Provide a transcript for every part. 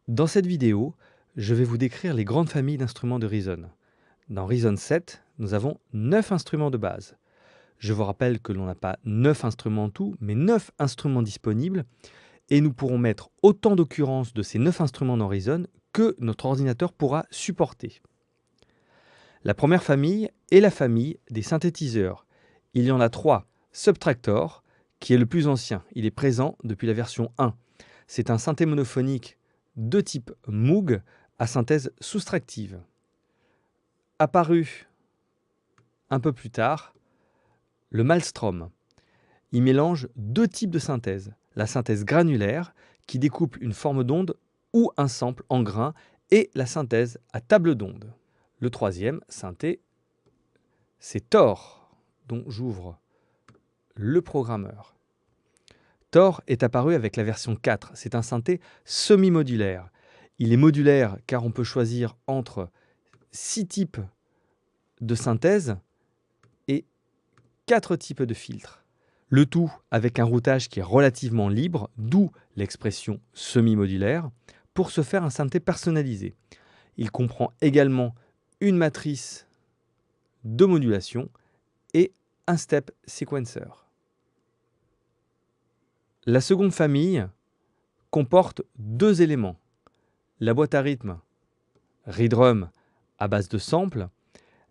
Dans cette vidéo, je vais vous décrire les grandes familles d'instruments de Reason. Dans Reason 7, nous avons 9 instruments de base. Je vous rappelle que l'on n'a pas 9 instruments en tout, mais 9 instruments disponibles, et nous pourrons mettre autant d'occurrences de ces 9 instruments dans Reason que notre ordinateur pourra supporter. La première famille est la famille des synthétiseurs. Il y en a 3. Subtractor, qui est le plus ancien. Il est présent depuis la version 1. C'est un synthé monophonique de type Moog à synthèse soustractive. Apparu un peu plus tard, le Maelstrom. Il mélange deux types de synthèse. La synthèse granulaire, qui découpe une forme d'onde ou un sample en grains, et la synthèse à table d'onde. Le troisième synthé, c'est Thor, dont j'ouvre le programmeur. Thor est apparu avec la version 4. C'est un synthé semi-modulaire. Il est modulaire car on peut choisir entre 6 types de synthèse et 4 types de filtres. Le tout avec un routage qui est relativement libre, d'où l'expression semi-modulaire, pour se faire un synthé personnalisé. Il comprend également une matrice de modulation et un step sequencer. La seconde famille comporte deux éléments. La boîte à rythme ReDrum à base de samples.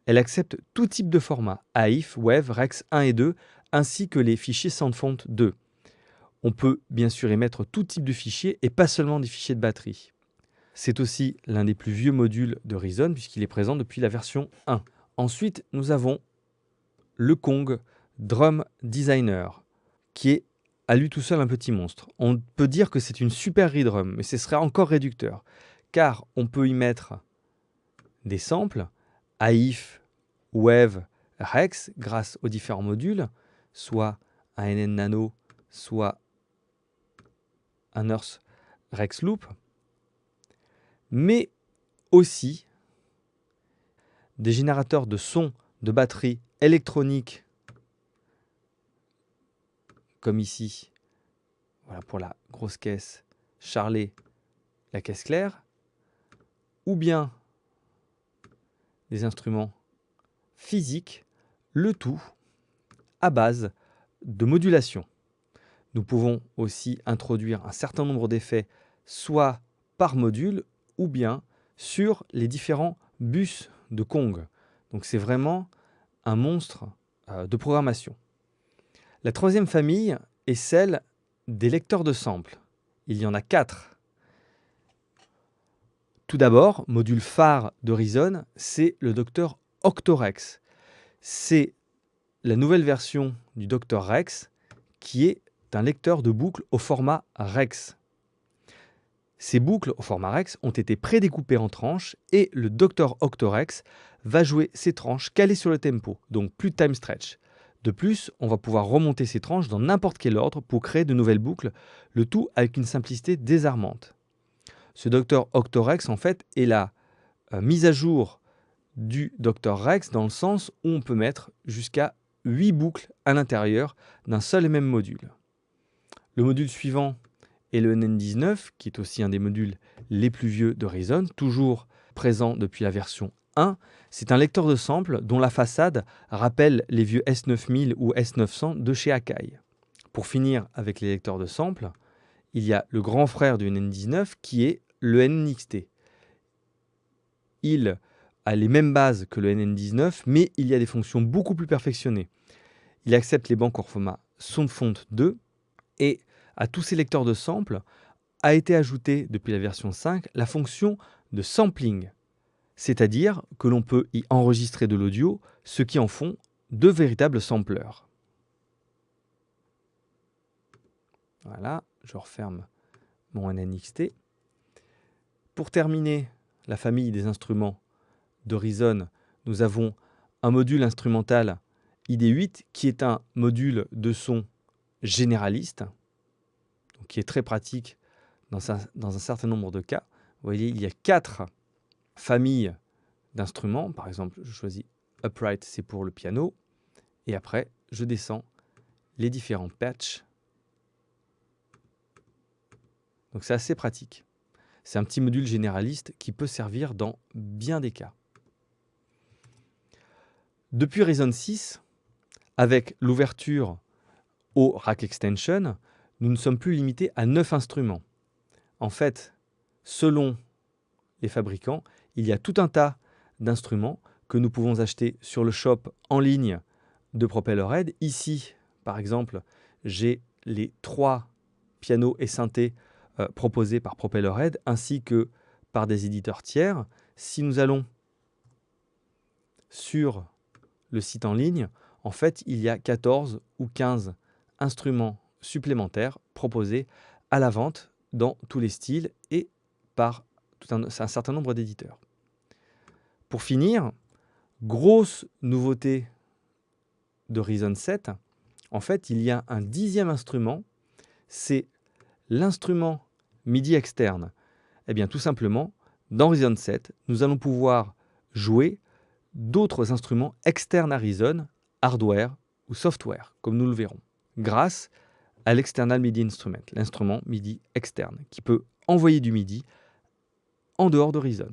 Elle accepte tout type de format, AIF, WAV, Rex 1 et 2, ainsi que les fichiers SoundFont 2. On peut bien sûr émettre tout type de fichiers et pas seulement des fichiers de batterie. C'est aussi l'un des plus vieux modules de Reason puisqu'il est présent depuis la version 1. Ensuite, nous avons le Kong Drum Designer, qui est à lui tout seul un petit monstre. On peut dire que c'est une super ReDrum, mais ce serait encore réducteur, car on peut y mettre des samples, AIF, WAV, Rex, grâce aux différents modules, soit un NN Nano, soit un Earth Rex Loop, mais aussi des générateurs de sons de batterie électronique, comme ici, voilà pour la grosse caisse Charlet, la caisse claire, ou bien des instruments physiques, le tout à base de modulation. Nous pouvons aussi introduire un certain nombre d'effets, soit par module, ou bien sur les différents bus de Kong. Donc c'est vraiment un monstre de programmation. La troisième famille est celle des lecteurs de samples. Il y en a 4. Tout d'abord, module phare de Reason, c'est le Dr Octorex. C'est la nouvelle version du Dr Rex qui est un lecteur de boucles au format Rex. Ces boucles au format Rex ont été prédécoupées en tranches et le Dr Octorex va jouer ces tranches calées sur le tempo, donc plus de time stretch. De plus, on va pouvoir remonter ces tranches dans n'importe quel ordre pour créer de nouvelles boucles, le tout avec une simplicité désarmante. Ce Dr Octorex, en fait, est la mise à jour du Dr Rex dans le sens où on peut mettre jusqu'à 8 boucles à l'intérieur d'un seul et même module. Le module suivant est le NN19, qui est aussi un des modules les plus vieux de Reason, toujours présent depuis la version 1. C'est un lecteur de samples dont la façade rappelle les vieux S9000 ou S900 de chez Akai. Pour finir avec les lecteurs de samples, il y a le grand frère du NN19 qui est le NNXT. Il a les mêmes bases que le NN19, mais il y a des fonctions beaucoup plus perfectionnées. Il accepte les banques au format SoundFont 2 et à tous ces lecteurs de samples a été ajoutée depuis la version 5 la fonction de sampling, c'est-à-dire que l'on peut y enregistrer de l'audio, ce qui en font de véritables sampleurs. Voilà, je referme mon NNXT. Pour terminer la famille des instruments de Reason, nous avons un module instrumental ID8 qui est un module de son généraliste, donc qui est très pratique dans un certain nombre de cas. Vous voyez, il y a 4 familles d'instruments. Par exemple, je choisis Upright, c'est pour le piano. Et après, je descends les différents patchs. Donc c'est assez pratique. C'est un petit module généraliste qui peut servir dans bien des cas. Depuis Reason 6, avec l'ouverture au Rack Extension, nous ne sommes plus limités à 9 instruments. En fait, selon les fabricants, il y a tout un tas d'instruments que nous pouvons acheter sur le shop en ligne de Propellerhead. Ici, par exemple, j'ai les 3 pianos et synthés proposés par Propellerhead, ainsi que par des éditeurs tiers. Si nous allons sur le site en ligne, en fait, il y a 14 ou 15 instruments supplémentaires proposés à la vente dans tous les styles et par un certain nombre d'éditeurs. Pour finir, grosse nouveauté de Reason 7, en fait, il y a un 10e instrument, c'est l'instrument MIDI externe. Eh bien, tout simplement, dans Reason 7, nous allons pouvoir jouer d'autres instruments externes à Reason, hardware ou software, comme nous le verrons, grâce à l'External MIDI Instrument, l'instrument MIDI externe, qui peut envoyer du MIDI en dehors de Reason.